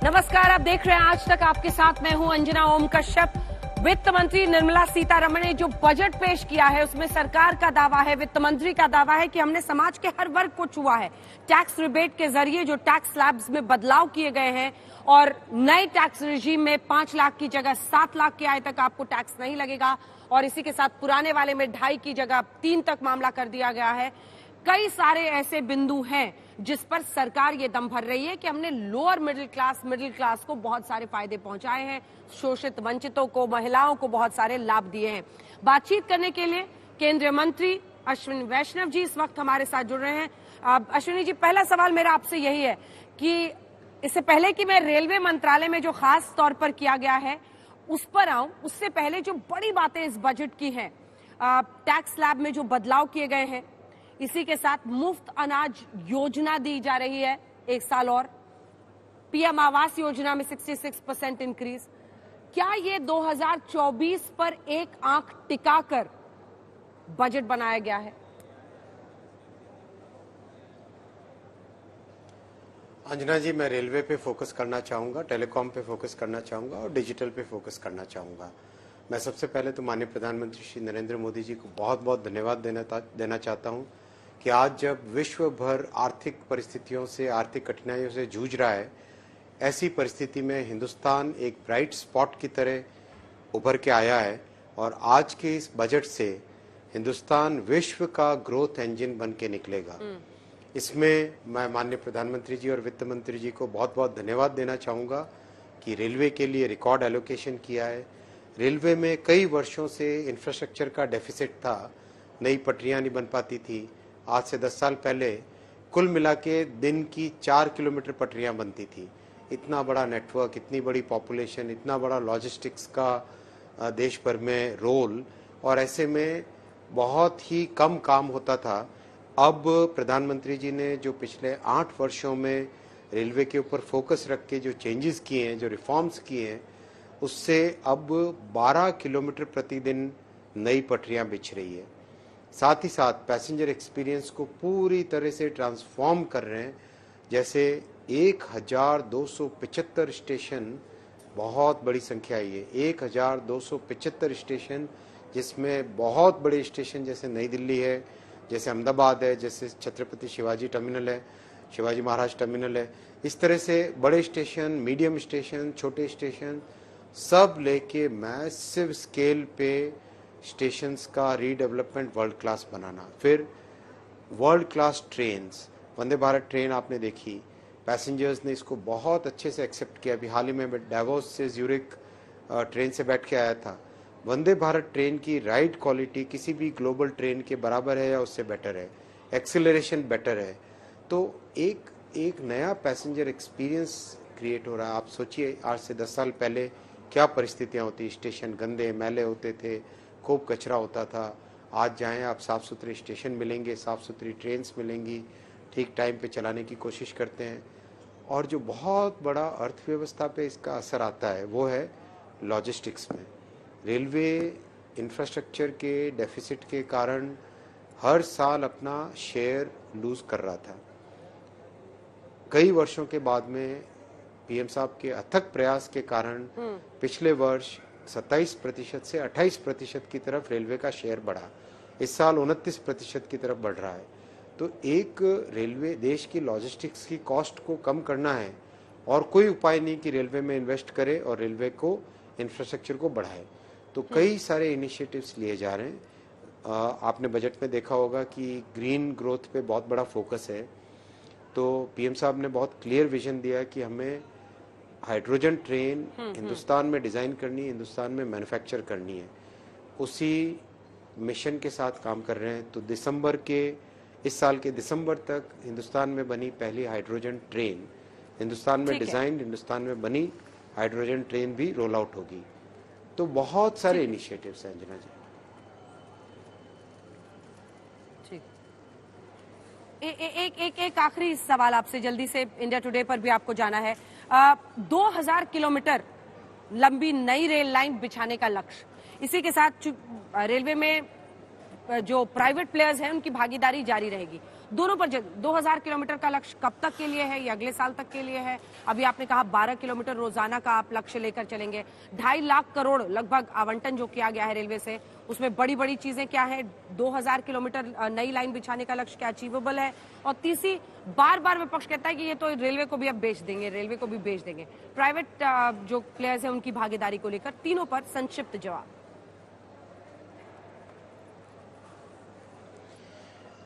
नमस्कार, आप देख रहे हैं आज तक। आपके साथ मैं हूं अंजना ओम कश्यप। वित्त मंत्री निर्मला सीतारमण ने जो बजट पेश किया है उसमें सरकार का दावा है, वित्त मंत्री का दावा है कि हमने समाज के हर वर्ग को छुआ है। टैक्स रिबेट के जरिए जो टैक्स स्लैब्स में बदलाव किए गए हैं और नए टैक्स रिजीम में 5 लाख की जगह 7 लाख की आय तक आपको टैक्स नहीं लगेगा और इसी के साथ पुराने वाले में 2.5 की जगह 3 तक मामला कर दिया गया है। कई सारे ऐसे बिंदु हैं जिस पर सरकार ये दम भर रही है कि हमने लोअर मिडिल क्लास को बहुत सारे फायदे पहुंचाए हैं, शोषित वंचितों को, महिलाओं को बहुत सारे लाभ दिए हैं। बातचीत करने के लिए केंद्रीय मंत्री अश्विनी वैष्णव जी इस वक्त हमारे साथ जुड़ रहे हैं। अश्विनी जी, पहला सवाल मेरा आपसे यही है कि इससे पहले कि मैं रेलवे मंत्रालय में जो खास तौर पर किया गया है उस पर आऊं, उससे पहले जो बड़ी बातें इस बजट की हैं, टैक्स स्लैब में जो बदलाव किए गए हैं, इसी के साथ मुफ्त अनाज योजना दी जा रही है 1 साल और, पीएम आवास योजना में 66% इंक्रीज। क्या ये 2024 पर एक आंख टिकाकर बजट बनाया गया है? अंजना जी, मैं रेलवे पे फोकस करना चाहूंगा, टेलीकॉम पे फोकस करना चाहूंगा और डिजिटल पे फोकस करना चाहूंगा। मैं सबसे पहले तो माननीय प्रधानमंत्री श्री नरेंद्र मोदी जी को बहुत बहुत धन्यवाद देना चाहता हूं कि आज जब विश्व भर आर्थिक परिस्थितियों से, आर्थिक कठिनाइयों से जूझ रहा है, ऐसी परिस्थिति में हिंदुस्तान एक ब्राइट स्पॉट की तरह उभर के आया है और आज के इस बजट से हिंदुस्तान विश्व का ग्रोथ इंजन बन के निकलेगा। इसमें मैं माननीय प्रधानमंत्री जी और वित्त मंत्री जी को बहुत बहुत धन्यवाद देना चाहूँगा कि रेलवे के लिए रिकॉर्ड एलोकेशन किया है। रेलवे में कई वर्षों से इंफ्रास्ट्रक्चर का डेफिसिट था, नई पटरियाँ नहीं बन पाती थी। आज से 10 साल पहले कुल मिला के दिन की 4 किलोमीटर पटरियाँ बनती थी। इतना बड़ा नेटवर्क, इतनी बड़ी पॉपुलेशन, इतना बड़ा लॉजिस्टिक्स का देश भर में रोल, और ऐसे में बहुत ही कम काम होता था। अब प्रधानमंत्री जी ने जो पिछले 8 वर्षों में रेलवे के ऊपर फोकस रख के जो चेंजेस किए हैं, जो रिफॉर्म्स किए हैं, उससे अब 12 किलोमीटर प्रतिदिन नई पटरियां बिछ रही है। साथ ही साथ पैसेंजर एक्सपीरियंस को पूरी तरह से ट्रांसफॉर्म कर रहे हैं। जैसे 1275 स्टेशन, बहुत बड़ी संख्या है ये, 1275 स्टेशन, जिसमें बहुत बड़े स्टेशन जैसे नई दिल्ली है, जैसे अहमदाबाद है, जैसे छत्रपति शिवाजी टर्मिनल है, शिवाजी महाराज टर्मिनल है, इस तरह से बड़े स्टेशन, मीडियम स्टेशन, छोटे स्टेशन, सब लेके मैसिव स्केल पे स्टेशंस का रीडेवलपमेंट वर्ल्ड क्लास बनाना। फिर world class trains, Vande Bharat train आपने देखी, पैसेंजर्स ने इसको बहुत अच्छे से एक्सेप्ट किया। अभी हाल ही में डावोस से ज्यूरिक ट्रेन से बैठ के आया था। वंदे भारत ट्रेन की राइड क्वालिटी किसी भी ग्लोबल ट्रेन के बराबर है या उससे बेटर है, एक्सेलरेशन बेटर है। तो एक नया पैसेंजर एक्सपीरियंस क्रिएट हो रहा है। आप सोचिए, आज से 10 साल पहले क्या परिस्थितियां होती, स्टेशन गंदे मैले होते थे, खूब कचरा होता था। आज जाएं आप, साफ़ सुथरे स्टेशन मिलेंगे, साफ़ सुथरी ट्रेन्स मिलेंगी, ठीक टाइम पे चलाने की कोशिश करते हैं। और जो बहुत बड़ा अर्थव्यवस्था पे इसका असर आता है वो है लॉजिस्टिक्स में। रेलवे इंफ्रास्ट्रक्चर के डेफिसिट के कारण हर साल अपना शेयर लूज कर रहा था। कई वर्षों के बाद में पीएम साहब के अथक प्रयास के कारण पिछले वर्ष 27% से 28% की तरफ रेलवे का शेयर बढ़ा। इस साल 29% की तरफ बढ़ रहा है। तो एक रेलवे, देश की लॉजिस्टिक्स की कॉस्ट को कम करना है और कोई उपाय नहीं कि रेलवे में इन्वेस्ट करे और रेलवे को, इंफ्रास्ट्रक्चर को बढ़ाए। तो कई सारे इनिशिएटिव्स लिए जा रहे हैं। आपने बजट में देखा होगा कि ग्रीन ग्रोथ पे बहुत बड़ा फोकस है। तो पीएम साहब ने बहुत क्लियर विजन दिया कि हमें हाइड्रोजन ट्रेन हिंदुस्तान में डिज़ाइन करनी है, हिंदुस्तान में मैन्युफैक्चर करनी है। उसी मिशन के साथ काम कर रहे हैं। तो इस साल के दिसंबर तक हिंदुस्तान में बनी पहली हाइड्रोजन ट्रेन, हिंदुस्तान में डिज़ाइन, हिंदुस्तान में बनी हाइड्रोजन ट्रेन भी रोल आउट होगी। तो बहुत सारे इनिशिएटिव्स हैं अंजना जी। एक आखिरी सवाल आपसे जल्दी से, इंडिया टुडे पर भी आपको जाना है। 2000 किलोमीटर लंबी नई रेल लाइन बिछाने का लक्ष्य, इसी के साथ रेलवे में जो प्राइवेट प्लेयर्स हैं उनकी भागीदारी जारी रहेगी। दोनों पर 2000 किलोमीटर का लक्ष्य कब तक के लिए है, ये अगले साल तक के लिए है? अभी आपने कहा 12 किलोमीटर रोजाना का आप लक्ष्य लेकर चलेंगे। 2.5 लाख करोड़ लगभग आवंटन जो किया गया है रेलवे से, उसमें बड़ी बड़ी चीजें क्या है? 2000 किलोमीटर नई लाइन बिछाने का लक्ष्य क्या अचीवेबल है? और तीसरी, बार बार विपक्ष कहता है कि ये तो रेलवे को भी अब बेच देंगे, रेलवे को भी बेच देंगे। प्राइवेट जो प्लेयर्स हैं उनकी भागीदारी को लेकर तीनों पर संक्षिप्त जवाब।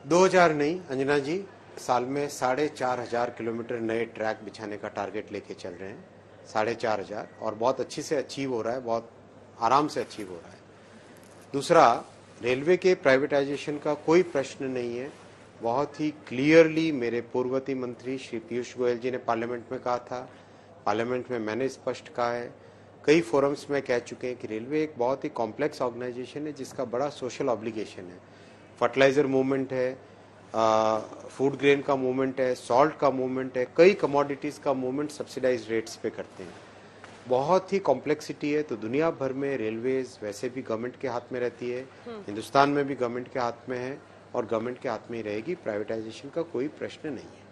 2000 नहीं अंजना जी, साल में 4500 किलोमीटर नए ट्रैक बिछाने का टारगेट लेके चल रहे हैं। 4500, और बहुत अच्छी से अचीव हो रहा है, बहुत आराम से अचीव हो रहा है। दूसरा, रेलवे के प्राइवेटाइजेशन का कोई प्रश्न नहीं है। बहुत ही क्लियरली मेरे पूर्ववर्ती मंत्री श्री पीयूष गोयल जी ने पार्लियामेंट में कहा था, पार्लियामेंट में मैंने स्पष्ट कहा है, कई फोरम्स में कह चुके हैं कि रेलवे एक बहुत ही कॉम्प्लेक्स ऑर्गेनाइजेशन है जिसका बड़ा सोशल ऑब्लिगेशन है। फर्टिलाइजर मूवमेंट है, फूड ग्रेन का मूवमेंट है, सॉल्ट का मूवमेंट है, कई कमोडिटीज का मूवमेंट सब्सिडाइज रेट्स पे करते हैं। बहुत ही कॉम्प्लेक्सिटी है। तो दुनिया भर में रेलवेज वैसे भी गवर्नमेंट के हाथ में रहती है, हिंदुस्तान में भी गवर्नमेंट के हाथ में है और गवर्नमेंट के हाथ में ही रहेगी। प्राइवेटाइजेशन का कोई प्रश्न नहीं है।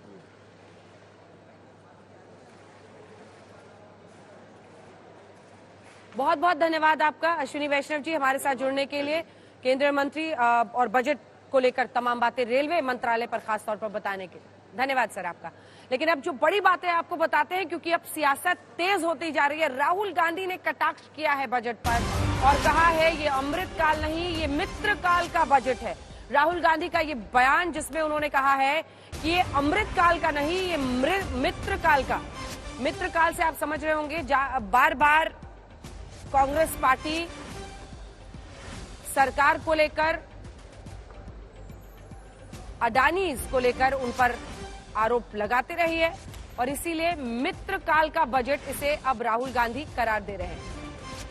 बहुत बहुत धन्यवाद आपका अश्विनी वैष्णव जी, हमारे साथ जुड़ने के लिए, केंद्रीय मंत्री और बजट को लेकर तमाम बातें रेलवे मंत्रालय पर खासतौर पर बताने के लिए धन्यवाद सर आपका। लेकिन अब जो बड़ी बातें आपको बताते हैं, क्योंकि अब सियासत तेज होती जा रही है। राहुल गांधी ने कटाक्ष किया है बजट पर और कहा है ये अमृतकाल नहीं, ये मित्रकाल का बजट है। राहुल गांधी का ये बयान जिसमें उन्होंने कहा है कि ये अमृतकाल का नहीं, ये मित्रकाल का। मित्रकाल से आप समझ रहे होंगे, बार बार कांग्रेस पार्टी सरकार को लेकर, अडानी को लेकर उन पर आरोप लगाते रही है और इसीलिए मित्रकाल का बजट इसे अब राहुल गांधी करार दे रहे हैं।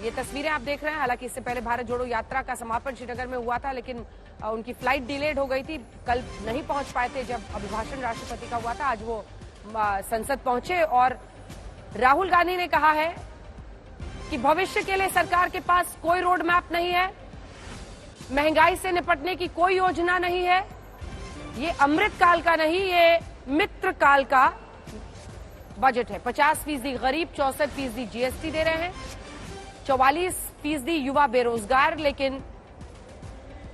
ये तस्वीरें आप देख रहे हैं। हालांकि इससे पहले भारत जोड़ो यात्रा का समापन श्रीनगर में हुआ था, लेकिन उनकी फ्लाइट डिलेड हो गई थी, कल नहीं पहुंच पाए थे जब अभिभाषण राष्ट्रपति का हुआ था। आज वो संसद पहुंचे और राहुल गांधी ने कहा है कि भविष्य के लिए सरकार के पास कोई रोड मैप नहीं है, महंगाई से निपटने की कोई योजना नहीं है, ये अमृतकाल का नहीं, ये मित्रकाल का बजट है। 50% गरीब, 64% जीएसटी दे रहे हैं, 44% युवा बेरोजगार, लेकिन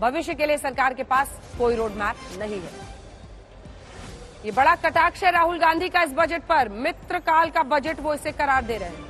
भविष्य के लिए सरकार के पास कोई रोड मैप नहीं है। ये बड़ा कटाक्ष है राहुल गांधी का इस बजट पर। मित्रकाल का बजट वो इसे करार दे रहे हैं।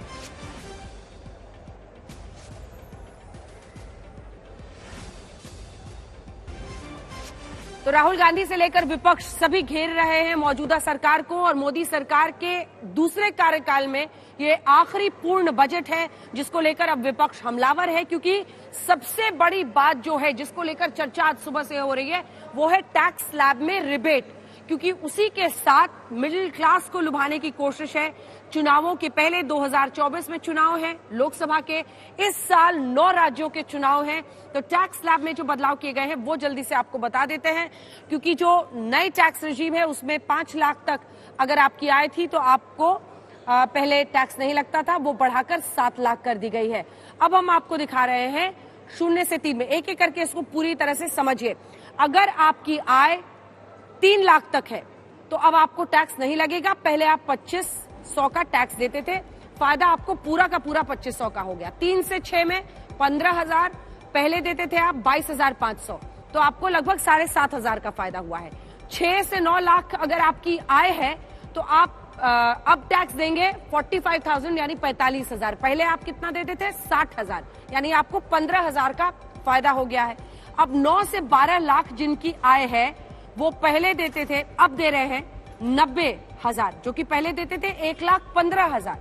तो राहुल गांधी से लेकर विपक्ष सभी घेर रहे हैं मौजूदा सरकार को, और मोदी सरकार के दूसरे कार्यकाल में ये आखिरी पूर्ण बजट है जिसको लेकर अब विपक्ष हमलावर है। क्योंकि सबसे बड़ी बात जो है जिसको लेकर चर्चा आज सुबह से हो रही है वो है टैक्स स्लैब में रिबेट, क्योंकि उसी के साथ मिडिल क्लास को लुभाने की कोशिश है। चुनावों के पहले 2024 में चुनाव है लोकसभा के, इस साल 9 राज्यों के चुनाव हैं। तो टैक्स स्लैब में जो बदलाव किए गए हैं वो जल्दी से आपको बता देते हैं, क्योंकि जो नई टैक्स रेजिम है उसमें 5 लाख तक अगर आपकी आय थी तो आपको पहले टैक्स नहीं लगता था, वो बढ़ाकर 7 लाख कर दी गई है। अब हम आपको दिखा रहे हैं 0 से 3 में, एक एक करके इसको पूरी तरह से समझिए। अगर आपकी आय 3 लाख तक है तो अब आपको टैक्स नहीं लगेगा। पहले आप 2500 का टैक्स देते थे, फायदा आपको पूरा का पूरा 2500 का हो गया। 3 से 6 में 15,000 पहले देते थे आप, 22,500, तो आपको लगभग 7,500 का फायदा हुआ है। 6 से 9 लाख अगर आपकी आय है तो आप अब टैक्स देंगे 45,000 यानी 45,000। पहले आप कितना देते थे? 60,000, यानी आपको 15,000 का फायदा हो गया है। अब 9 से 12 लाख जिनकी आय है वो पहले देते थे, अब दे रहे हैं 90,000, जो कि पहले देते थे 1,15,000,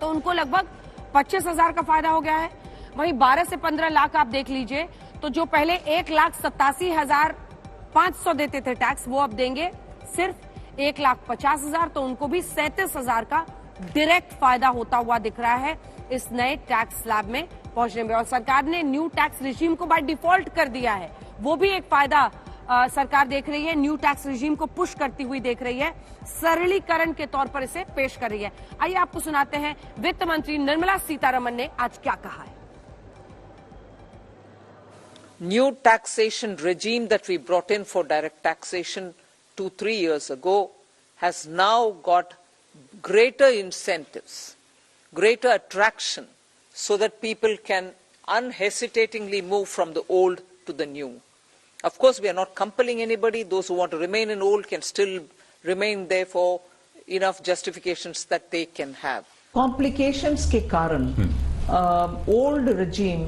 तो उनको लगभग 25,000 का फायदा हो गया है। वहीं 12 से 15 लाख आप देख लीजिए, तो जो पहले 1,87,500 देते थे टैक्स, वो अब देंगे सिर्फ 1,50,000, तो उनको भी 37,000 का डायरेक्ट फायदा होता हुआ दिख रहा है इस नए टैक्स स्लैब में पहुंचने में। और सरकार ने न्यू टैक्स रिजीम को बाय डिफॉल्ट कर दिया है, वो भी एक फायदा सरकार देख रही है, न्यू टैक्स रिजीम को पुश करती हुई देख रही है, सरलीकरण के तौर पर इसे पेश कर रही है। आइए आपको सुनाते हैं वित्त मंत्री निर्मला सीतारमण ने आज क्या कहा है। New taxation regime that we brought in for direct taxation 2-3 years ago, has now got greater incentives, greater attraction, so that people can unhesitatingly move from the old to the new. Of course, we are not compelling anybody. Those who want to remain in old can still remain there for enough justifications that they can have. Complications के कारण old regime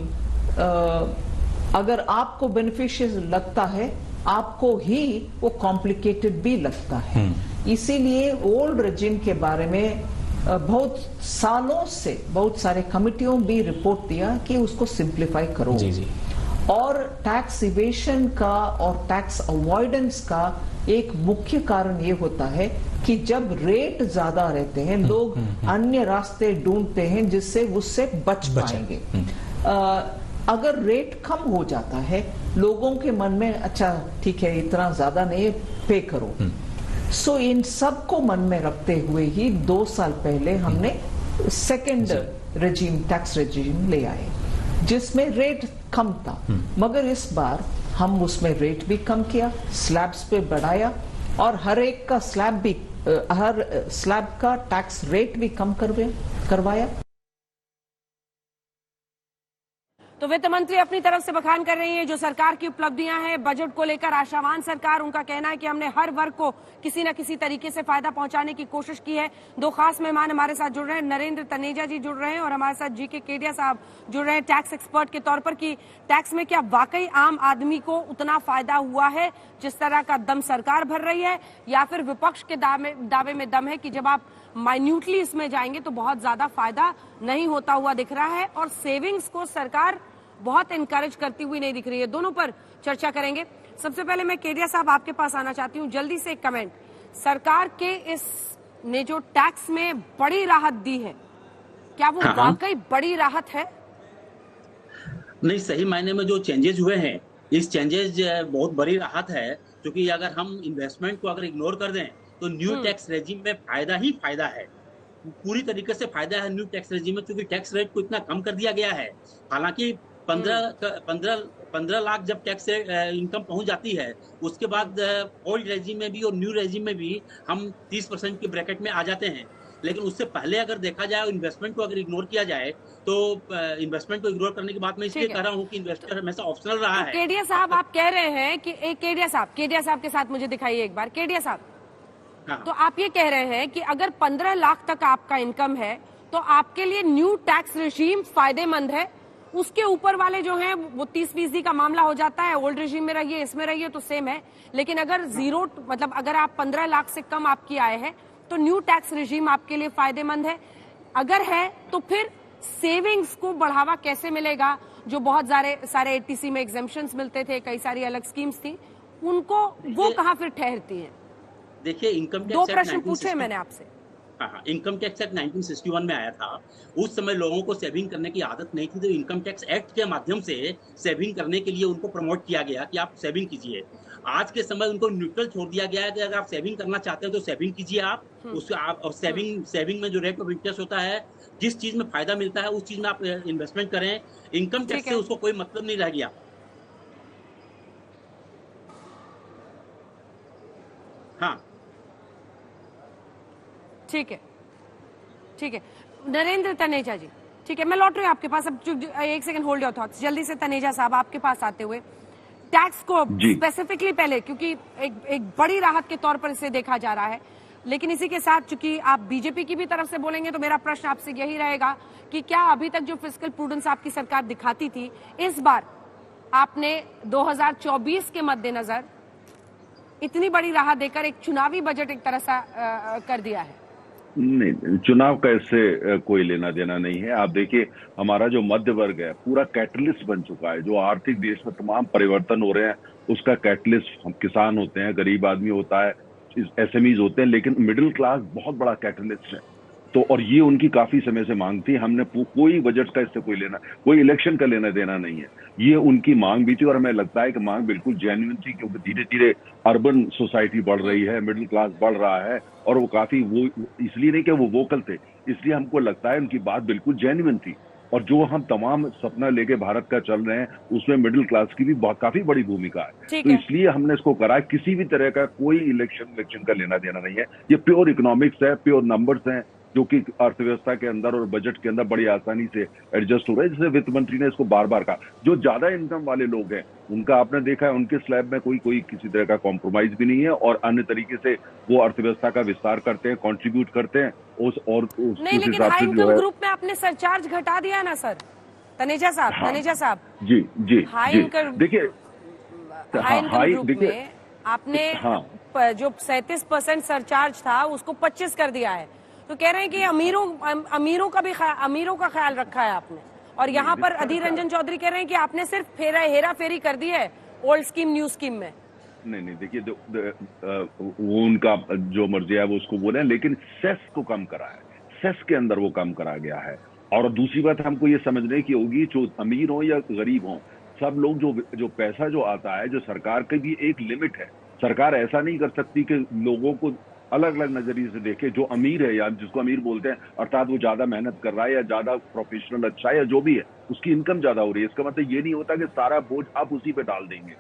अगर आपको beneficial लगता है, आपको ही वो complicated भी लगता है। इसीलिए ओल्ड regime के बारे में बहुत सालों से बहुत सारे कमिटियों भी रिपोर्ट दिया कि उसको सिंप्लीफाई करो। जी। और टैक्स इवेशन का और टैक्स अवॉइडेंस का एक मुख्य कारण ये होता है कि जब रेट ज्यादा रहते हैं, लोग अन्य रास्ते ढूंढते हैं जिससे उससे बच पाएंगे। अगर रेट कम हो जाता है, लोगों के मन में अच्छा ठीक है, इतना ज्यादा नहीं, पे करो। सो इन सबको मन में रखते हुए ही 2 साल पहले हमने सेकेंड रेजिम, टैक्स रेजिम ले आए, जिसमें रेट कम था। मगर इस बार हम उसमें रेट भी कम किया, स्लैब्स पे बढ़ाया और हर एक का हर स्लैब का टैक्स रेट भी कम करवाया। तो वित्त मंत्री अपनी तरफ से बखान कर रही हैं जो सरकार की उपलब्धियां हैं, बजट को लेकर आशावान सरकार। उनका कहना है कि हमने हर वर्ग को किसी न किसी तरीके से फायदा पहुंचाने की कोशिश की है। 2 खास मेहमान हमारे साथ जुड़ रहे हैं, नरेंद्र तनेजा जी जुड़ रहे हैं और हमारे साथ जीके केडिया साहब जुड़ रहे हैं टैक्स एक्सपर्ट के तौर पर कि टैक्स में क्या वाकई आम आदमी को उतना फायदा हुआ है जिस तरह का दम सरकार भर रही है, या फिर विपक्ष के दावे में दम है कि जब आप माइन्यूटली इसमें जाएंगे तो बहुत ज्यादा फायदा नहीं होता हुआ दिख रहा है और सेविंग्स को सरकार बहुत इनकरेज करती हुई नहीं दिख रही है। दोनों पर चर्चा करेंगे। सबसे पहले मैं केडिया साहब आपके पास आना चाहती हूँ, जल्दी से एक कमेंट। सरकार के इस ने जो टैक्स में बड़ी राहत दी है, क्या वो वाकई बड़ी राहत है? नहीं, सही मायने में जो चेंजेस हुए हैं, इस चेंजेस बहुत बड़ी राहत है, क्योंकि अगर हम इन्वेस्टमेंट को अगर इग्नोर कर दें तो न्यू टैक्स रेजिम में फायदा ही फायदा है, पूरी तरीके से फायदा है न्यू टैक्स रेजिम में, क्योंकि टैक्स रेट को इतना कम कर दिया गया है। हालांकि 15 लाख जब टैक्स इनकम पहुंच जाती है, उसके बाद ओल्ड रेजिम में भी और न्यू रेजिम में भी हम 30% के ब्रैकेट में आ जाते हैं। लेकिन उससे पहले अगर देखा जाए, इन्वेस्टमेंट को अगर इग्नोर किया जाए, तो इन्वेस्टमेंट को इग्नोर करने की बात मैं इसलिए कर रहा हूँ कि इन्वेस्टर हमेशा ऑप्शनल रहा है। केडिया साहब आप कह रहे हैं कि केडिया साहब के साथ मुझे दिखाइए एक बार। केडिया साहब, तो आप ये कह रहे हैं कि अगर 15 लाख तक आपका इनकम है तो आपके लिए न्यू टैक्स रेजिम फायदेमंद है, उसके ऊपर वाले जो हैं वो 30% का मामला हो जाता है, ओल्ड रेजिम में रहिए इसमें रहिए तो सेम है। लेकिन अगर जीरो मतलब अगर आप 15 लाख से कम आपकी आय है तो न्यू टैक्स रेजिम आपके लिए फायदेमंद है। अगर है तो फिर सेविंग्स को बढ़ावा कैसे मिलेगा? जो बहुत सारे एटीसी में एग्जेम्पशंस मिलते थे, कई सारी अलग स्कीम्स थी, उनको वो कहाँ फिर ठहरती हैं? देखिए, इनकम टैक्स 2 प्रश्न पूछे मैंने आपसे। हाँ, इनकम टैक्स एक्ट 1961 में आया था। उस समय लोगों को सेविंग करने की आदत नहीं थी, तो इनकम टैक्स एक्ट के माध्यम से सेविंग करने के लिए उनको प्रमोट किया गया कि आप सेविंग कीजिए। आज के समय उनको न्यूट्रल छोड़ दिया गया है कि अगर आप सेविंग करना चाहते हो तो सेविंग कीजिए आप उससे आप, और सेविंग में जो रेट ऑफ इंटरेस्ट होता है, जिस चीज में फायदा मिलता है उस चीज में आप इन्वेस्टमेंट करें। इनकम टैक्स से उसको कोई मतलब नहीं रह गया। हाँ, ठीक है नरेंद्र तनेजा जी, ठीक है, मैं लौट रही हूँ आपके पास। अब 1 सेकंड होल्ड योर थॉट्स। जल्दी से तनेजा साहब आपके पास आते हुए, टैक्स को स्पेसिफिकली पहले, क्योंकि एक बड़ी राहत के तौर पर इसे देखा जा रहा है, लेकिन इसी के साथ चूंकि आप बीजेपी की भी तरफ से बोलेंगे तो मेरा प्रश्न आपसे यही रहेगा कि क्या अभी तक जो फिस्कल प्रूडेंस आपकी सरकार दिखाती थी, इस बार आपने 2024 के मद्देनजर इतनी बड़ी राहत देकर एक चुनावी बजट एक तरह सा कर दिया है? नहीं, चुनाव का इससे कोई लेना देना नहीं है। आप देखिए, हमारा जो मध्य वर्ग है पूरा कैटलिस्ट बन चुका है। जो आर्थिक देश में तमाम परिवर्तन हो रहे हैं उसका कैटलिस्ट हम किसान होते हैं, गरीब आदमी होता है, एसएमईज होते हैं, लेकिन मिडिल क्लास बहुत बड़ा कैटलिस्ट है। तो और ये उनकी काफी समय से मांग थी। हमने कोई बजट का इससे कोई इलेक्शन का लेना देना नहीं है। ये उनकी मांग भी थी और हमें लगता है कि मांग बिल्कुल जेन्युइन थी, क्योंकि धीरे धीरे अर्बन सोसाइटी बढ़ रही है, मिडिल क्लास बढ़ रहा है, और वो काफी वो इसलिए नहीं कि वो वोकल थे, इसलिए हमको लगता है उनकी बात बिल्कुल जेन्युइन थी। और जो हम तमाम सपना लेके भारत का चल रहे हैं उसमें मिडिल क्लास की भी काफी बड़ी भूमिका है। तो इसलिए हमने इसको करा। किसी भी तरह का कोई इलेक्शन का लेना देना नहीं है। ये प्योर इकोनॉमिक्स है, प्योर नंबर्स हैं जो कि अर्थव्यवस्था के अंदर और बजट के अंदर बड़ी आसानी से एडजस्ट हो रहा है। जैसे वित्त मंत्री ने इसको बार बार कहा, जो ज्यादा इनकम वाले लोग हैं उनका आपने देखा है उनके स्लैब में कोई किसी तरह का कॉम्प्रोमाइज भी नहीं है और अन्य तरीके से वो अर्थव्यवस्था का विस्तार करते हैं, कंट्रीब्यूट करते हैं नहीं, लेकिन हाई इनकम ग्रुप में आपने सरचार्ज घटा दिया ना सर तनेजा साहब। हाँ, तनेजा साहब जी हाई इनकम देखिए ग्रुप में आपने जो 37% सरचार्ज था उसको 25 कर दिया है। तो कह रहे हैं कि अमीरों का ख्याल रखा है आपने, और यहाँ पर अधीर रंजन चौधरी कह रहे हैं कि आपने सिर्फ हेरा फेरी कर दी है ओल्ड स्कीम न्यू स्कीम में। नहीं देखिए वो उनका जो मर्जी है वो उसको बोले, लेकिन सेस को कम करा है, सेस के अंदर वो कम करा गया है। और दूसरी बात हमको ये समझने की होगी, जो अमीर हो या गरीब हो, सब लोग जो पैसा जो आता है, जो सरकार की भी एक लिमिट है। सरकार ऐसा नहीं कर सकती कि लोगों को अलग अलग नजरिए से देखे। जो अमीर है या जिसको अमीर बोलते हैं, अर्थात वो ज्यादा मेहनत कर रहा है या ज्यादा प्रोफेशनल अच्छा है या जो भी है, उसकी इनकम ज्यादा हो रही है, इसका मतलब ये नहीं होता कि सारा बोझ आप उसी पे डाल देंगे।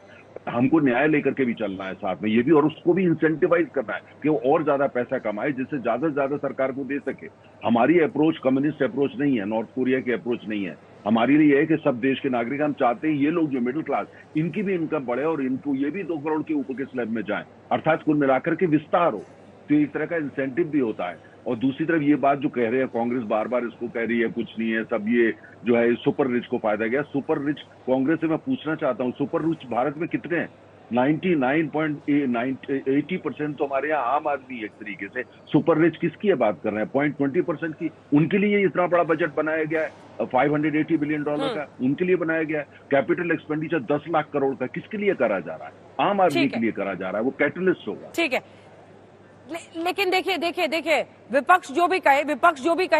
हमको न्याय लेकर के भी चलना है साथ में, ये भी, और उसको भी इंसेंटिवाइज करना है कि वो और ज्यादा पैसा कमाए जिससे ज्यादा से ज्यादा सरकार को दे सके। हमारी अप्रोच कम्युनिस्ट अप्रोच नहीं है, नॉर्थ कोरिया की अप्रोच नहीं है। हमारे लिए है कि सब देश के नागरिक, हम चाहते हैं ये लोग जो मिडिल क्लास, इनकी भी इनकम बढ़े और इनको ये भी 2 करोड़ के ऊपर के स्लैब में जाए, अर्थात कुल मिलाकर के विस्तार हो। तो एक तरह का इंसेंटिव भी होता है। और दूसरी तरफ ये बात जो कह रहे हैं कांग्रेस, बार बार इसको कह रही है कुछ नहीं है, सब ये जो है सुपर रिच को फायदा गया। सुपर रिच कांग्रेस से मैं पूछना चाहता हूँ, सुपर रिच भारत में कितने हैं? 99.80% तो हमारे यहाँ आम आदमी एक तरीके से। सुपर रिच किसकी है बात कर रहे हैं? 0.20% की। उनके लिए इतना बड़ा बजट बनाया गया है $580 बिलियन का, उनके लिए बनाया गया है। कैपिटल एक्सपेंडिचर 10 लाख करोड़ का किसके लिए करा जा रहा है? आम आदमी के लिए करा जा रहा है, वो कैटलिस्ट होगा। ठीक है, लेकिन देखिए विपक्ष जो भी कहे,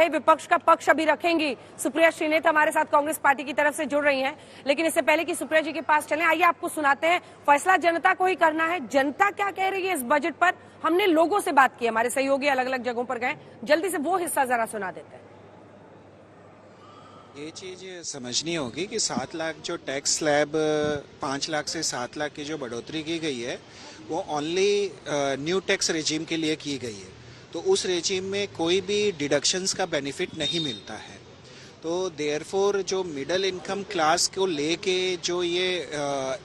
विपक्ष का पक्ष अभी रखेंगी। सुप्रिया श्रीनेत हमारे साथ कांग्रेस पार्टी की तरफ से जुड़ रही हैं, लेकिन इससे पहले कि सुप्रिया जी के पास चलें, आइए आपको सुनाते हैं। फैसला जनता को ही करना है। जनता क्या कह रही है इस बजट पर? हमने लोगों से बात की, हमारे सहयोगी अलग अलग जगहों पर गए, जल्दी से वो हिस्सा जरा सुना देते हैं। ये चीज समझनी होगी कि 7 लाख जो टैक्स स्लैब 5 लाख से 7 लाख की जो बढ़ोतरी की गई है वो ओनली न्यू टैक्स रेजिम के लिए की गई है। तो उस रेजिम में कोई भी डिडक्शंस का बेनिफिट नहीं मिलता है। तो देयरफॉर जो मिडिल इनकम क्लास को लेके जो ये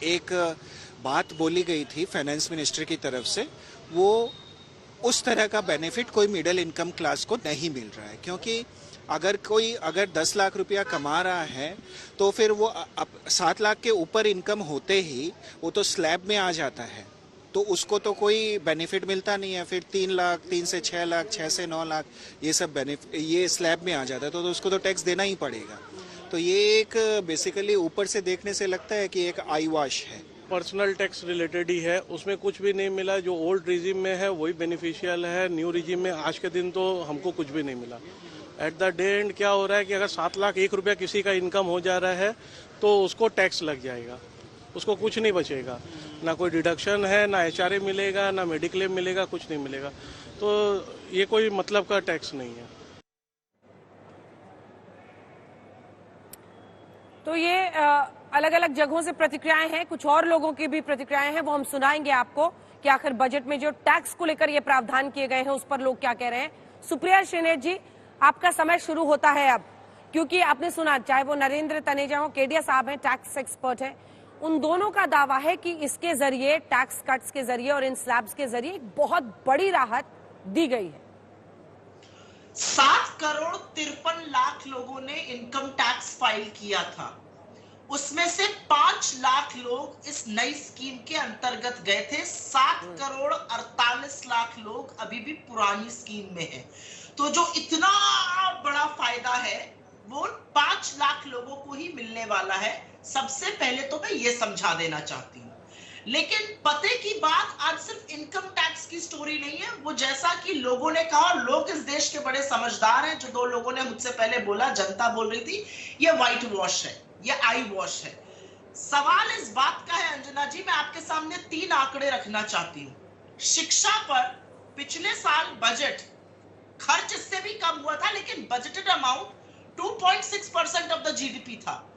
एक बात बोली गई थी फाइनेंस मिनिस्टर की तरफ से, वो उस तरह का बेनिफिट कोई मिडिल इनकम क्लास को नहीं मिल रहा है। क्योंकि अगर 10 लाख रुपया कमा रहा है तो फिर वो 7 लाख के ऊपर इनकम होते ही वो तो स्लैब में आ जाता है, तो उसको तो कोई बेनिफिट मिलता नहीं है। फिर 3 लाख, 3 से 6 लाख, 6 से 9 लाख, ये सब बेनिफिट ये स्लैब में आ जाता है, तो उसको तो टैक्स देना ही पड़ेगा। तो ये एक बेसिकली ऊपर से देखने से लगता है कि एक आई वॉश है। पर्सनल टैक्स रिलेटेड ही है, उसमें कुछ भी नहीं मिला। जो ओल्ड रिजिम में है वही बेनिफिशियल है, न्यू रिजिम में आज के दिन तो हमको कुछ भी नहीं मिला। एट द डे एंड क्या हो रहा है कि अगर 7 लाख 1 रुपया किसी का इनकम हो जा रहा है तो उसको टैक्स लग जाएगा, उसको कुछ नहीं बचेगा। ना कोई डिडक्शन है, ना HRA मिलेगा, ना मेडिक्लेम मिलेगा, कुछ नहीं मिलेगा। तो ये कोई मतलब का टैक्स नहीं है। तो ये अलग अलग जगहों से प्रतिक्रियाएं हैं, कुछ और लोगों की भी प्रतिक्रियाएं हैं, वो हम सुनाएंगे आपको कि आखिर बजट में जो टैक्स को लेकर ये प्रावधान किए गए हैं उस पर लोग क्या कह रहे हैं। सुप्रिया श्रीनेत जी, आपका समय शुरू होता है अब, क्योंकि आपने सुना, चाहे वो नरेंद्र तनेजा हो, केडिया साहब हैं, टैक्स एक्सपर्ट हैं, उन दोनों का दावा है कि इसके जरिए, टैक्स कट्स के जरिए और इन स्लैब्स के जरिए एक बहुत बड़ी राहत दी गई है। 7 करोड़ 53 लाख लोगों ने इनकम टैक्स फाइल किया था, उसमें से 5 लाख लोग इस नई स्कीम के अंतर्गत गए थे। 7 करोड़ 48 लाख लोग अभी भी पुरानी स्कीम में हैं। तो जो इतना बड़ा फायदा है वो 5 लाख लोगों को ही मिलने वाला है। सबसे पहले तो मैं ये समझा देना चाहती हूँ। लेकिन पते की बात आज सिर्फ इनकम टैक्स की स्टोरी नहीं है। वो जैसा कि लोगों ने कहा, लोग इस देश के बड़े समझदार हैं। जो 2 लोगों ने मुझसे पहले बोला, जनता बोल रही थी, ये व्हाइट वॉश है, ये आई वॉश है। सवाल इस बात का है अंजना जी, मैं आपके सामने 3 आंकड़े रखना चाहती हूँ। शिक्षा पर पिछले साल बजट खर्च इससे भी कम हुआ था, लेकिन budgeted amount 2.6% of the GDP था।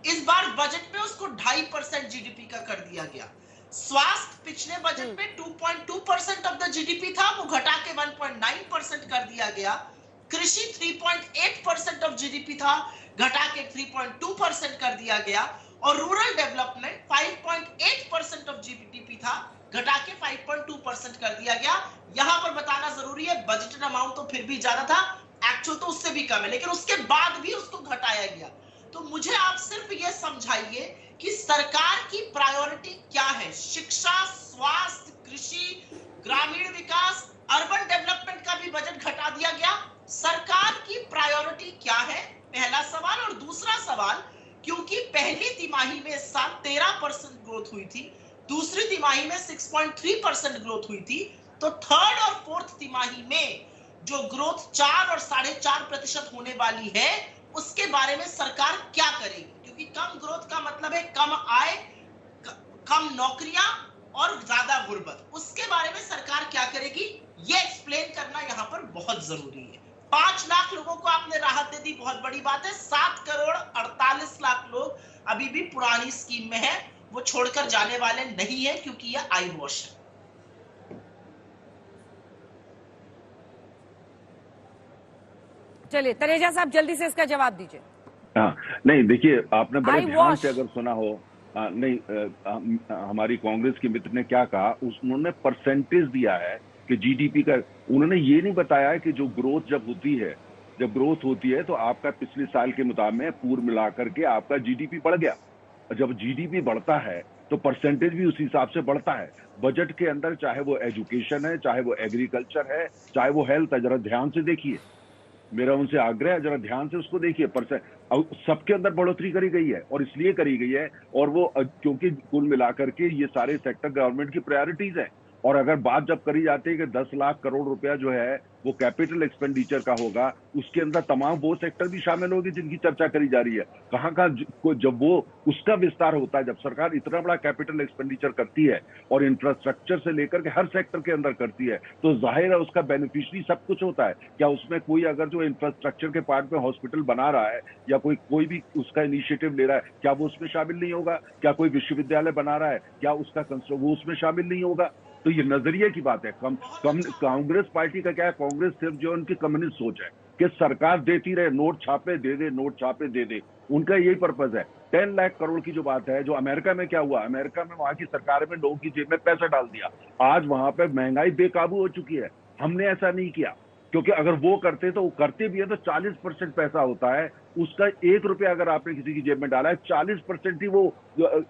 इस बार बजट में उसको 2.5% जीडीपी का कर दिया गया। स्वास्थ्य पिछले बजट में 2.2% ऑफ द जीडीपी था, वो घटा के 1.9% कर दिया गया। कृषि 3.8% ऑफ जीडीपी था, घटा के 3.2% कर दिया गया। और रूरल डेवलपमेंट 5.8% ऑफ जीडीपी था, घटा के 5.2% कर दिया गया। यहां पर बताना जरूरी है, बजटेड अमाउंट तो फिर भी ज्यादा था, एक्चुअल तो उससे भी कम है, लेकिन उसके बाद भी उसको घटाया गया। तो मुझे आप सिर्फ ये समझाइए कि सरकार की प्रायोरिटी क्या है। शिक्षा, स्वास्थ्य, कृषि, ग्रामीण विकास, अर्बन डेवलपमेंट का भी बजट घटा दिया गया। सरकार की प्रायोरिटी क्या है, पहला सवाल। और दूसरा सवाल, क्योंकि पहली तिमाही में इस साल 13% ग्रोथ हुई थी, दूसरी तिमाही में 6.3% ग्रोथ हुई थी, तो थर्ड और फोर्थ तिमाही में जो ग्रोथ 4 और 4.5% होने वाली है, उसके बारे में सरकार क्या करेगी? क्योंकि कम ग्रोथ का मतलब है कम आय, कम नौकरियां और ज्यादा गुर्बत। उसके बारे में सरकार क्या करेगी, ये एक्सप्लेन करना यहां पर बहुत जरूरी है। 5 लाख लोगों को आपने राहत दे दी, बहुत बड़ी बात है। 7 करोड़ 48 लाख लोग अभी भी पुरानी स्कीम में है, वो छोड़कर जाने वाले नहीं है, क्योंकि यह आई वॉश है। चलिए तनेजा साहब जल्दी से इसका जवाब दीजिए। हाँ, नहीं देखिए, आपने बड़े ध्यान से अगर सुना हो, हमारी कांग्रेस के मित्र ने क्या कहा, उन्होंने परसेंटेज दिया है कि जीडीपी का। उन्होंने ये नहीं बताया है कि जो ग्रोथ जब ग्रोथ होती है तो आपका पिछले साल के मुताबिक पूर्व मिलाकर के आपका जीडीपी बढ़ गया। जब जीडीपी बढ़ता है तो परसेंटेज भी उसी हिसाब से बढ़ता है। बजट के अंदर चाहे वो एजुकेशन है, चाहे वो एग्रीकल्चर है, चाहे वो हेल्थ है, जरा ध्यान से देखिए, मेरा उनसे आग्रह है, जरा ध्यान से उसको देखिए। सबके अंदर बढ़ोतरी करी गई है, और इसलिए करी गई है, और वो क्योंकि कुल मिलाकर के ये सारे सेक्टर गवर्नमेंट की प्रायोरिटीज है। और अगर बात जब करी जाती है कि 10 लाख करोड़ रुपया जो है वो कैपिटल एक्सपेंडिचर का होगा, उसके अंदर तमाम वो सेक्टर भी शामिल होगी जिनकी चर्चा करी जा रही है। कहाँ जब वो उसका विस्तार होता है, जब सरकार इतना बड़ा कैपिटल एक्सपेंडिचर करती है और इंफ्रास्ट्रक्चर से लेकर के हर सेक्टर के अंदर करती है, तो जाहिर है उसका बेनिफिशरी सब कुछ होता है। क्या उसमें कोई अगर जो इंफ्रास्ट्रक्चर के पार्ट में हॉस्पिटल बना रहा है या कोई भी उसका इनिशिएटिव ले रहा है, क्या वो उसमें शामिल नहीं होगा? क्या कोई विश्वविद्यालय बना रहा है, क्या उसका वो उसमें शामिल नहीं होगा? तो ये नजरिए की बात है। कांग्रेस पार्टी का क्या है, कांग्रेस सिर्फ जो उनकी कम्युनिस्ट सोच है कि सरकार देती रहे, नोट छापे दे दे, नोट छापे दे दे, उनका यही पर्पज है। 10 लाख करोड़ की जो बात है, जो अमेरिका में क्या हुआ, अमेरिका में वहां की सरकार में लोगों की जेब में पैसा डाल दिया, आज वहां पे महंगाई बेकाबू हो चुकी है। हमने ऐसा नहीं किया, क्योंकि अगर वो करते तो वो करते भी है तो 40% पैसा होता है उसका। 1 रुपया अगर आपने किसी की जेब में डाला है, 40% ही वो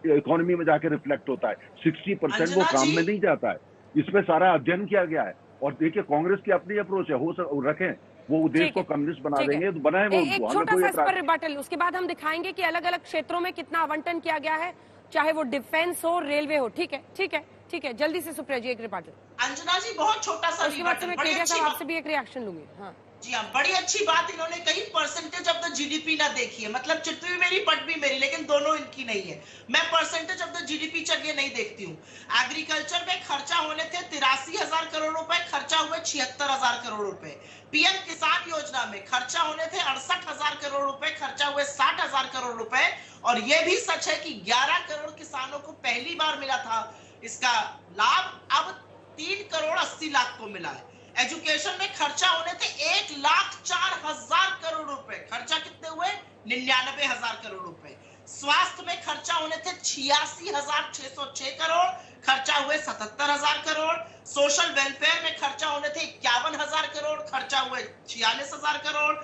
इकोनॉमी में जाके रिफ्लेक्ट होता है, 60% वो काम में नहीं जाता है। इसमें सारा अध्ययन किया गया है। और देखिए, कांग्रेस की अपनी अप्रोच है, हो रखें वो देश को कम्युनिस्ट बना देंगे तो बनाए वो। एक छोटा सा इस पर रिबटल, उसके बाद हम दिखाएंगे कि अलग अलग क्षेत्रों में कितना आवंटन किया गया है, चाहे वो डिफेंस हो, रेलवे हो। ठीक है, ठीक है, ठीक है, जल्दी से सुप्रिया जी एक रिबटल। अंजना जी बहुत छोटा सा रिबटल, मैं तेजा साहब आपसे भी एक रिएक्शन लूंगी। हाँ जी हाँ, बड़ी अच्छी बात इन्होंने कही, परसेंटेज ऑफ द जीडीपी ना देखिए, मतलब चिट भी मेरी पट भी मेरी, लेकिन दोनों इनकी नहीं है। मैं परसेंटेज ऑफ द जीडीपी चलिए नहीं देखती हूँ। एग्रीकल्चर में खर्चा होने थे 83,000 करोड़ रुपए, खर्चा हुए 76,000 करोड़ रुपए। पीएम किसान योजना में खर्चा होने थे 68,000 करोड़ रुपए, खर्चा हुए 60,000 करोड़ रुपए। और यह भी सच है कि 11 करोड़ किसानों को पहली बार मिला था इसका लाभ, अब 3 करोड़ 80 लाख को मिला है। एजुकेशन में खर्चा होने थे 1,04,000 करोड़ रुपए, खर्चा कितने हुए? 99,000 करोड़ रुपए। स्वास्थ्य में खर्चा होने थे 86,606 करोड़, खर्चा हुए 77,000 करोड़। सोशल वेलफेयर में खर्चा होने थे 51,000 करोड़, खर्चा हुए 46,000 करोड़।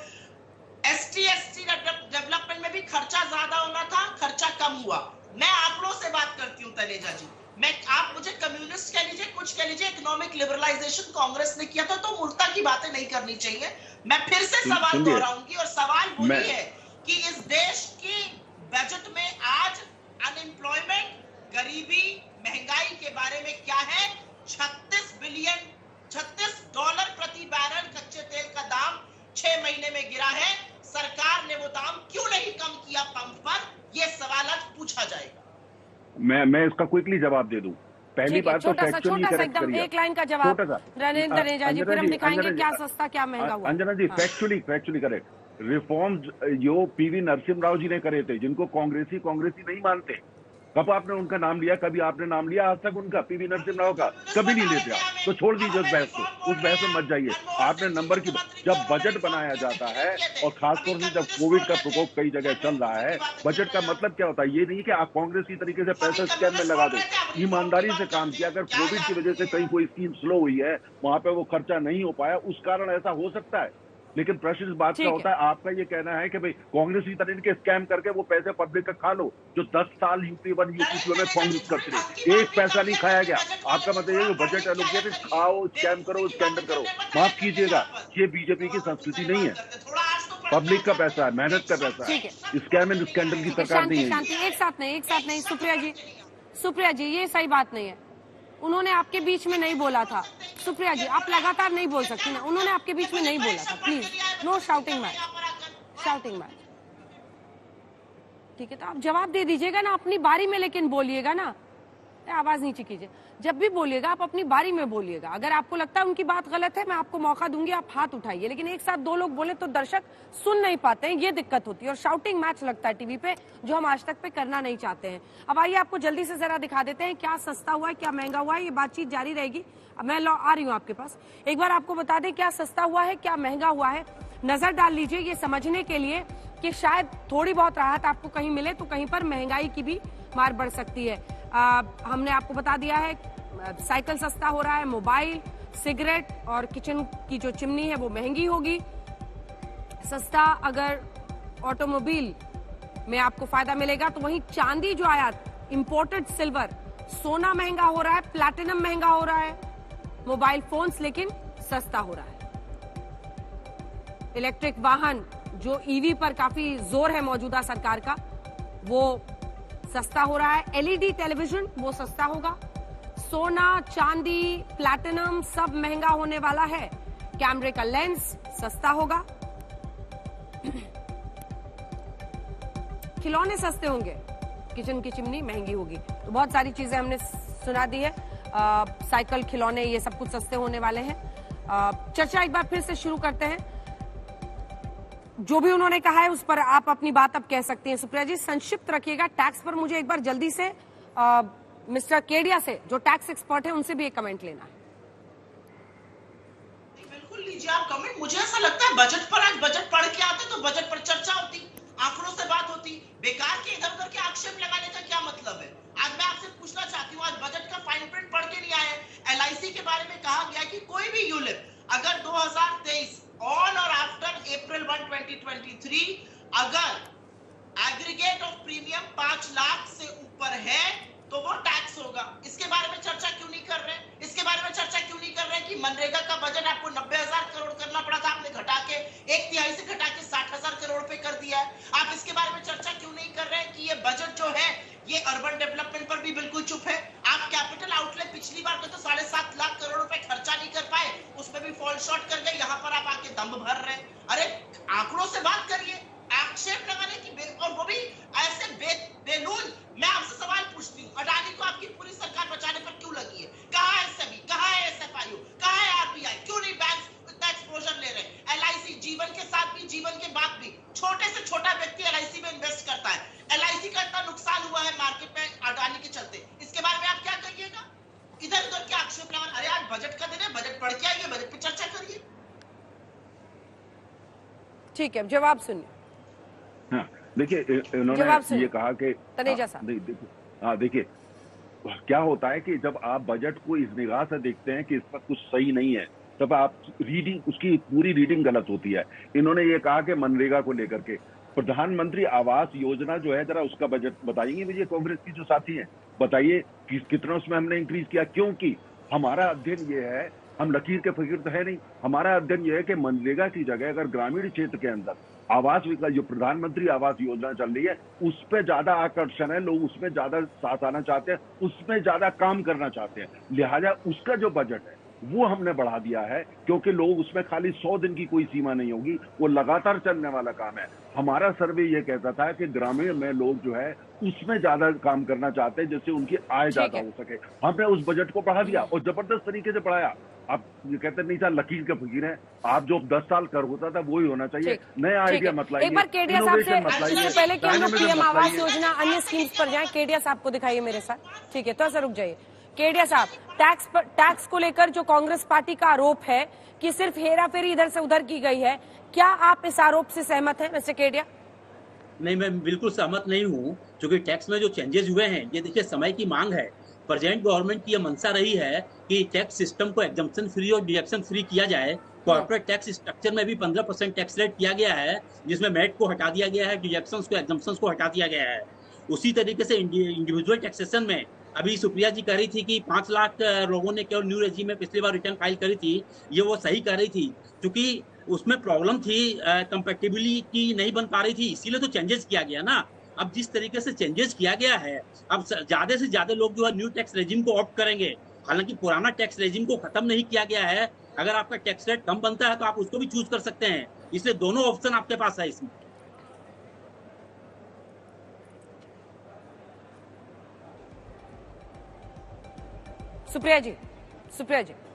ST डेवलपमेंट में भी खर्चा ज्यादा होना था, खर्चा कम हुआ। मैं आंकड़ों से बात करती हूँ तनेजा जी, आप मुझे कम्युनिस्ट कह लीजिए, कुछ कह लीजिए, इकोनॉमिक लिबरलाइजेशन कांग्रेस ने किया था, तो मूर्खता की बातें नहीं करनी चाहिए। मैं फिर से सवाल दोहराऊंगी, और सवाल वही है कि इस देश की बजट में आज अनएम्प्लॉयमेंट, गरीबी, महंगाई के बारे में क्या है? $36 प्रति बैरल कच्चे तेल का दाम 6 महीने में गिरा है। सरकार ने वो दाम क्यों नहीं कम किया पंप पर? यह सवाल आज पूछा जाएगा। मैं इसका क्विकली जवाब दे दूं। पहली बात तो फैक्चुअली करेक्ट करिए, एक लाइन का जवाब तनेजा जी, फिर हम दिखाएंगे क्या सस्ता क्या महंगा हुआ। अंजना जी फैक्चुअली करेक्ट। रिफॉर्म्स जो पीवी नरसिम्हा राव जी ने करे थे, जिनको कांग्रेसी नहीं मानते, कब आपने उनका नाम लिया? कभी आपने नाम लिया आज तक उनका, पीवी नरसिम्हा राव का? कभी नहीं लेते आप। तो छोड़ दीजिए उस बहस को, उस बहस में मत जाइए। आपने नंबर की, जब बजट बनाया जाता है और खासतौर से जब कोविड का प्रकोप कई जगह चल रहा है, बजट का मतलब क्या होता है? ये नहीं कि आप कांग्रेस की तरीके से पैसा स्कैम में लगा दो। ईमानदारी से काम किया। अगर कोविड की वजह से कहीं कोई स्कीम स्लो हुई है, वहां पे वो खर्चा नहीं हो पाया, उस कारण ऐसा हो सकता है। लेकिन प्रश्न इस बात का होता है, आपका ये कहना है कि भाई कांग्रेस की तरह इनके स्कैम करके वो पैसे पब्लिक का खा लो, जो 10 साल यूपी 1 यूपी 2 में कांग्रेस करती रही, एक पैसा नहीं खाया गया। आपका मतलब ये बजट एलोकेट खाओ, स्कैम करो, स्कैंडल करो। माफ कीजिएगा, ये बीजेपी की संस्कृति नहीं है। पब्लिक का पैसा है, मेहनत का पैसा है, स्कैम एंड स्कैंडल की सरकार नहीं है। एक साथ नहीं सुप्रिया जी ये सही बात नहीं है। उन्होंने आपके बीच में नहीं बोला था। सुप्रिया जी आप लगातार नहीं बोल सकती ना, उन्होंने आपके बीच में नहीं बोला था। Please no shouting match. ठीक है, तो आप जवाब दे दीजिएगा ना अपनी बारी में, लेकिन बोलिएगा ना, आवाज नीचे कीजिए। जब भी बोलिएगा आप अपनी बारी में बोलिएगा। अगर आपको लगता है उनकी बात गलत है, मैं आपको मौका दूंगी, आप हाथ उठाइए। लेकिन एक साथ 2 लोग बोले तो दर्शक सुन नहीं पाते हैं, ये दिक्कत होती है। और शाउटिंग मैच लगता है टीवी पे, जो हम आज तक पे करना नहीं चाहते हैं। अब आइए आपको जल्दी से जरा दिखा देते हैं क्या सस्ता हुआ है, क्या महंगा हुआ है। ये बातचीत जारी रहेगी। अब मैं आ रही हूँ आपके पास। एक बार आपको बता दें क्या सस्ता हुआ है, क्या महंगा हुआ है। नजर डाल लीजिए ये समझने के लिए कि शायद थोड़ी बहुत राहत आपको कहीं मिले, तो कहीं पर महंगाई की भी मार बढ़ सकती है। हमने आपको बता दिया है साइकिल सस्ता हो रहा है, मोबाइल, सिगरेट और किचन की जो चिमनी है वो महंगी होगी। सस्ता अगर ऑटोमोबाइल में आपको फायदा मिलेगा, तो वहीं चांदी जो आया, इंपोर्टेड सिल्वर, सोना महंगा हो रहा है, प्लैटिनम महंगा हो रहा है, मोबाइल फोन्स लेकिन सस्ता हो रहा है। इलेक्ट्रिक वाहन जो ईवी पर काफी जोर है मौजूदा सरकार का, वो सस्ता हो रहा है। एलईडी टेलीविजन वो सस्ता होगा। सोना, चांदी, प्लैटिनम सब महंगा होने वाला है। कैमरे का लेंस सस्ता होगा। खिलौने सस्ते होंगे, किचन की चिमनी महंगी होगी। तो बहुत सारी चीजें हमने सुना दी है। साइकिल, खिलौने, ये सब कुछ सस्ते होने वाले हैं। चर्चा एक बार फिर से शुरू करते हैं। जो भी उन्होंने कहा है उस पर आप अपनी बात अब कह सकती हैं। सुप्रिया जी संक्षिप्त रखिएगा। टैक्स पर मुझे एक बार जल्दी से मिस्टर केडिया से, जो टैक्स एक्सपर्ट है, उनसे भी एक कमेंट लेना है। बिल्कुल लीजिए आप कमेंट। मुझे ऐसा लगता है बजट पर, आज बजट पढ़ के आते तो बजट पर चर्चा होती, आंकड़ों से बात होती। बेकार के इधर उधर के आक्षेप लगाने का क्या मतलब है? आज मैं आपसे पूछना चाहती हूँ, आज बजट का फाइन प्रिंट पढ़ के नहीं आए। एलआईसी के बारे में कहा गया कि कोई भी यूलिप अगर 2023 ऑन और आफ्टर अप्रैल 1, 2023 अगर एग्रीगेट ऑफ प्रीमियम 5 लाख से ऊपर है तो वो टैक्स होगा। इसके बारे में चर्चा क्यों नहीं कर रहे? इसके बारे में चर्चा क्यों नहीं कर रहे कि मनरेगा का बजट आपको 90,000 करोड़ करना पड़ा था, आपने घटा के 1/3 से घटा के 60,000 करोड़ पे कर दिया है। आप इसके बारे में चर्चा क्यों नहीं कर रहे कि ये बजट जो है ये अर्बन डेवलपमेंट पर भी बिल्कुल चुप है। आप कैपिटल आउटले पिछली बार तो 7.5 लाख करोड़ रुपए खर्चा नहीं कर पाए, उसमें भी फॉल शॉर्ट कर गए। यहाँ पर आप आके दम भर रहे। अरे आंकड़ों से बात करिए, आक्षेप लगाने की और वो भी ऐसे बेनून। मैं आपसे सवाल पूछती हूँ, अडानी को आपकी पूरी सरकार बचाने पर क्यों लगी है? कहाँ है सेबी, कहाँ है एसएफआईओ, कहाँ है आरबीआई? क्यों नहीं बैंक इतना एक्सपोजर ले रहे? एलआईसी जीवन के साथ भी, जीवन के बाद भी छोटे से छोटा व्यक्ति एलआईसी में इन्वेस्ट करता है। एलआईसी का इतना नुकसान हुआ है मार्केट में अडानी के चलते, इसके बारे में आप क्या कहिएगा? इधर उधर के आक्षेप लगा। अरे आज बजट का दिन है, बजट पढ़ के आइए, बजट पे चर्चा करिए। ठीक है, जवाब सुनिए। हाँ, देखिए इन्होंने ये कहा कि तनेजा साहब, देखिए क्या होता है कि जब आप बजट को इस निगाह से देखते हैं कि इसमें कुछ सही नहीं है, तब आप रीडिंग, उसकी पूरी रीडिंग गलत होती है। इन्होंने ये कहा कि मनरेगा को लेकर के प्रधानमंत्री आवास योजना जो है, जरा उसका बजट बताइए मुझे, कांग्रेस की जो साथी हैं, बताइए कितना उसमें हमने इंक्रीज किया। क्योंकि हमारा अध्ययन ये है, हम लकीर के फकीर तो है नहीं, हमारा अध्ययन यह है कि मनरेगा की जगह अगर ग्रामीण क्षेत्र के अंदर आवास विकास, जो प्रधानमंत्री आवास योजना चल रही है, उस पर ज्यादा आकर्षण है, लोग उसमें ज्यादा साथ आना चाहते हैं, उसमें ज्यादा काम करना चाहते हैं। लिहाजा उसका जो बजट है वो हमने बढ़ा दिया है, क्योंकि लोग उसमें खाली 100 दिन की कोई सीमा नहीं होगी, वो लगातार चलने वाला काम है। हमारा सर्वे ये कहता था कि ग्रामीण में लोग जो है उसमें ज्यादा काम करना चाहते हैं, जिससे उनकी आय ज्यादा हो सके। हमने उस बजट को बढ़ा दिया और जबरदस्त तरीके से बढ़ाया। आप ये कहते नहीं था लकीर के फकीर हैं, आप जो 10 साल कर होता था वही होना चाहिए, नया आइडिया मत लाइए। एक बार केडिया साहब से इससे पहले कि हम लोग पीएम आवास योजना अन्य स्कीम्स पर जाएं, केडिया साहब को दिखाइए मेरे साथ। ठीक है, थोड़ा सा रुक जाइए। केडिया साहब, टैक्स को लेकर जो कांग्रेस पार्टी का आरोप है कि सिर्फ हेरा फेरी इधर से उधर की गई है, क्या आप इस आरोप से सहमत हैं मिस्टर केडिया? नहीं, मैं बिल्कुल सहमत नहीं हूँ, क्योंकि टैक्स में जो चेंजेस हुए हैं ये देखिए समय की मांग है। प्रेजेंट गवर्नमेंट की यह मंशा रही है कि टैक्स सिस्टम को एग्जम्पशन फ्री और डिडक्शन फ्री किया जाए। कॉर्पोरेट टैक्स स्ट्रक्चर में भी 15% टैक्स रेट किया गया है, जिसमें मैट को हटा दिया गया है, डिडक्शंस को, एग्जम्पशंस को हटा दिया गया है। उसी तरीके से इंडिविजुअल टैक्सेशन में अभी सुप्रिया जी कह रही थी कि 5 लाख लोगों ने केवल न्यू रेजिम में पिछली बार रिटर्न फाइल करी थी, ये वो सही कर रही थी, क्योंकि उसमें प्रॉब्लम थी, कंपैटिबिलिटी नहीं बन पा रही थी, इसीलिए तो चेंजेस किया गया ना। अब जिस तरीके से चेंजेस किया गया है, अब ज्यादा से ज्यादा लोग जो है न्यू टैक्स रेजिम को ऑप्ट करेंगे। हालांकि पुराना टैक्स रेजिम को खत्म नहीं किया गया है, अगर आपका टैक्स रेट कम बनता है तो आप उसको भी चूज कर सकते हैं, इसलिए दोनों ऑप्शन आपके पास है इसमें। सुप्रिया जी,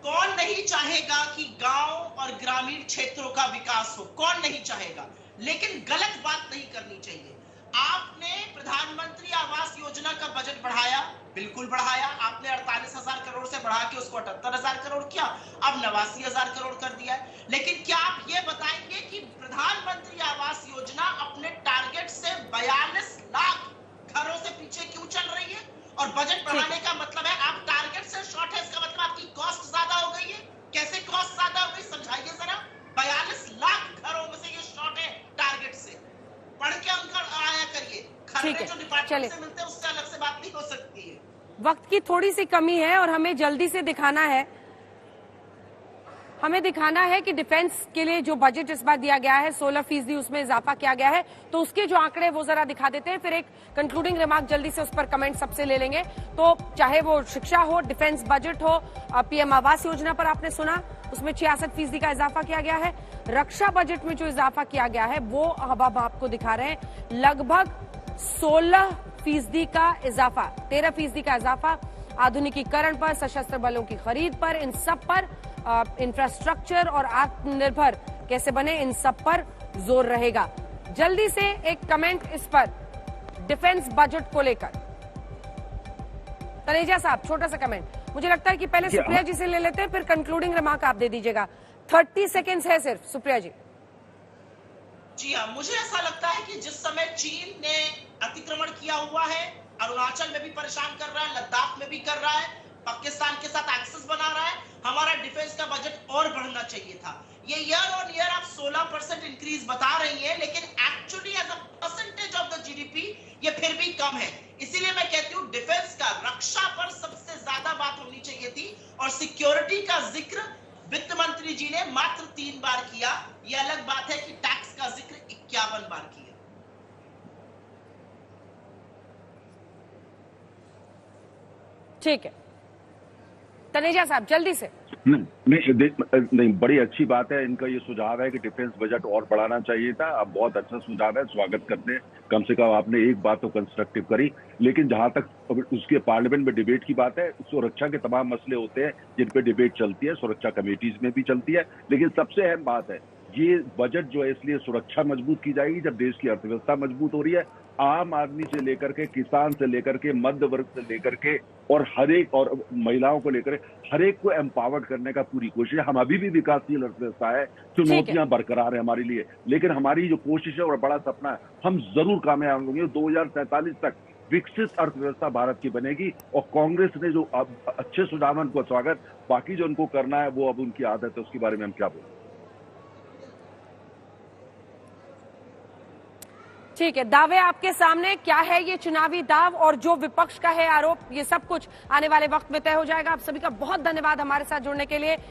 कौन नहीं चाहेगा कि गांव और ग्रामीण क्षेत्रों का विकास हो, कौन नहीं चाहेगा, लेकिन गलत बात नहीं करनी चाहिए। आपने प्रधानमंत्री आवास योजना का बजट बढ़ाया, बिल्कुल बढ़ाया, आपने 48,000 करोड़ से बढ़ा के उसको 78,000 करोड़ किया, अब 89,000 करोड़ कर दिया है। लेकिन क्या आप ये बताएंगे कि प्रधानमंत्री आवास योजना अपने टारगेट से 42 लाख घरों से पीछे क्यों चल रही है? और बजट बढ़ाने का मतलब है आप टारगेट से शॉर्ट है, इसका मतलब आपकी कॉस्ट ज्यादा हो गई है। कैसे कॉस्ट ज्यादा हो गई समझाइए जरा। 42 लाख घरों में से ये शॉर्ट है टारगेट से। पढ़ के अंक आया करिए, खर्चे जो डिपार्टमेंट से मिलते हैं उससे अलग से बात नहीं हो सकती है। वक्त की थोड़ी सी कमी है और हमें जल्दी से दिखाना है, कि डिफेंस के लिए जो बजट इस बार दिया गया है 16% उसमें इजाफा किया गया है, तो उसके जो आंकड़े वो जरा दिखा देते हैं, फिर एक कंक्लूडिंग रिमार्क जल्दी से उस पर कमेंट सबसे ले लेंगे। तो चाहे वो शिक्षा हो, डिफेंस बजट हो, पीएम आवास योजना पर आपने सुना उसमें 66% का इजाफा किया गया है। रक्षा बजट में जो इजाफा किया गया है वो अब आपको दिखा रहे हैं, लगभग 16% का इजाफा, 13% का इजाफा आधुनिकीकरण पर, सशस्त्र बलों की खरीद पर, इन सब पर, इंफ्रास्ट्रक्चर और आत्मनिर्भर कैसे बने, इन सब पर जोर रहेगा। जल्दी से एक कमेंट इस पर डिफेंस बजट को लेकर। तनेजा साहब, छोटा सा कमेंट। मुझे लगता है कि पहले सुप्रिया जी से ले लेते हैं, फिर कंक्लूडिंग रिमार्क आप दे दीजिएगा। 30 सेकेंड्स है सिर्फ, सुप्रिया जी। जी हाँ, मुझे ऐसा लगता है कि जिस समय चीन ने अतिक्रमण किया हुआ है, अरुणाचल में भी परेशान कर रहा है, लद्दाख में भी कर रहा है, पाकिस्तान के साथ एक्सेस बना रहा है, हमारा डिफेंस का बजट और बढ़ना चाहिए था। ये ईयर ऑन ईयर आप 16% इंक्रीज बता रही है, लेकिन actually as a percentage of the GDP ये फिर भी कम है। इसीलिए मैं कहती हूँ डिफेंस का, रक्षा पर सबसे ज्यादा बात होनी चाहिए थी, और सिक्योरिटी का जिक्र वित्त मंत्री जी ने मात्र 3 बार किया। ये अलग बात है कि टैक्स का जिक्र 51 बार किया। ठीक है, तनेजा साहब जल्दी से। नहीं, बड़ी अच्छी बात है। इनका ये सुझाव है कि डिफेंस बजट और बढ़ाना चाहिए था। अब बहुत अच्छा सुझाव है, स्वागत करते हैं। कम से कम आपने एक बात तो कंस्ट्रक्टिव करी। लेकिन जहां तक उसके पार्लियामेंट में डिबेट की बात है, सुरक्षा के तमाम मसले होते हैं जिन पे डिबेट चलती है, सुरक्षा कमेटीज में भी चलती है। लेकिन सबसे अहम बात है, ये बजट जो है इसलिए सुरक्षा मजबूत की जाएगी जब देश की अर्थव्यवस्था मजबूत हो रही है। आम आदमी से लेकर के, किसान से लेकर के, मध्य वर्ग से लेकर के, और हर एक, और महिलाओं को लेकर हर एक को एम्पावर्ड करने का पूरी कोशिश है। हम अभी भी विकासशील अर्थव्यवस्था है, चुनौतियां बरकरार है हमारे लिए, लेकिन हमारी जो कोशिश है और बड़ा सपना है, हम जरूर कामयाब होंगे। 2047 तक विकसित अर्थव्यवस्था भारत की बनेगी। और कांग्रेस ने जो अब अच्छे सुझाव, उनको स्वागत, बाकी जो उनको करना है वो अब उनकी आदत है, उसके बारे में हम क्या बोलें। ठीक है, दावे आपके सामने, क्या है ये चुनावी दाव और जो विपक्ष का है आरोप, ये सब कुछ आने वाले वक्त में तय हो जाएगा। आप सभी का बहुत धन्यवाद हमारे साथ जुड़ने के लिए।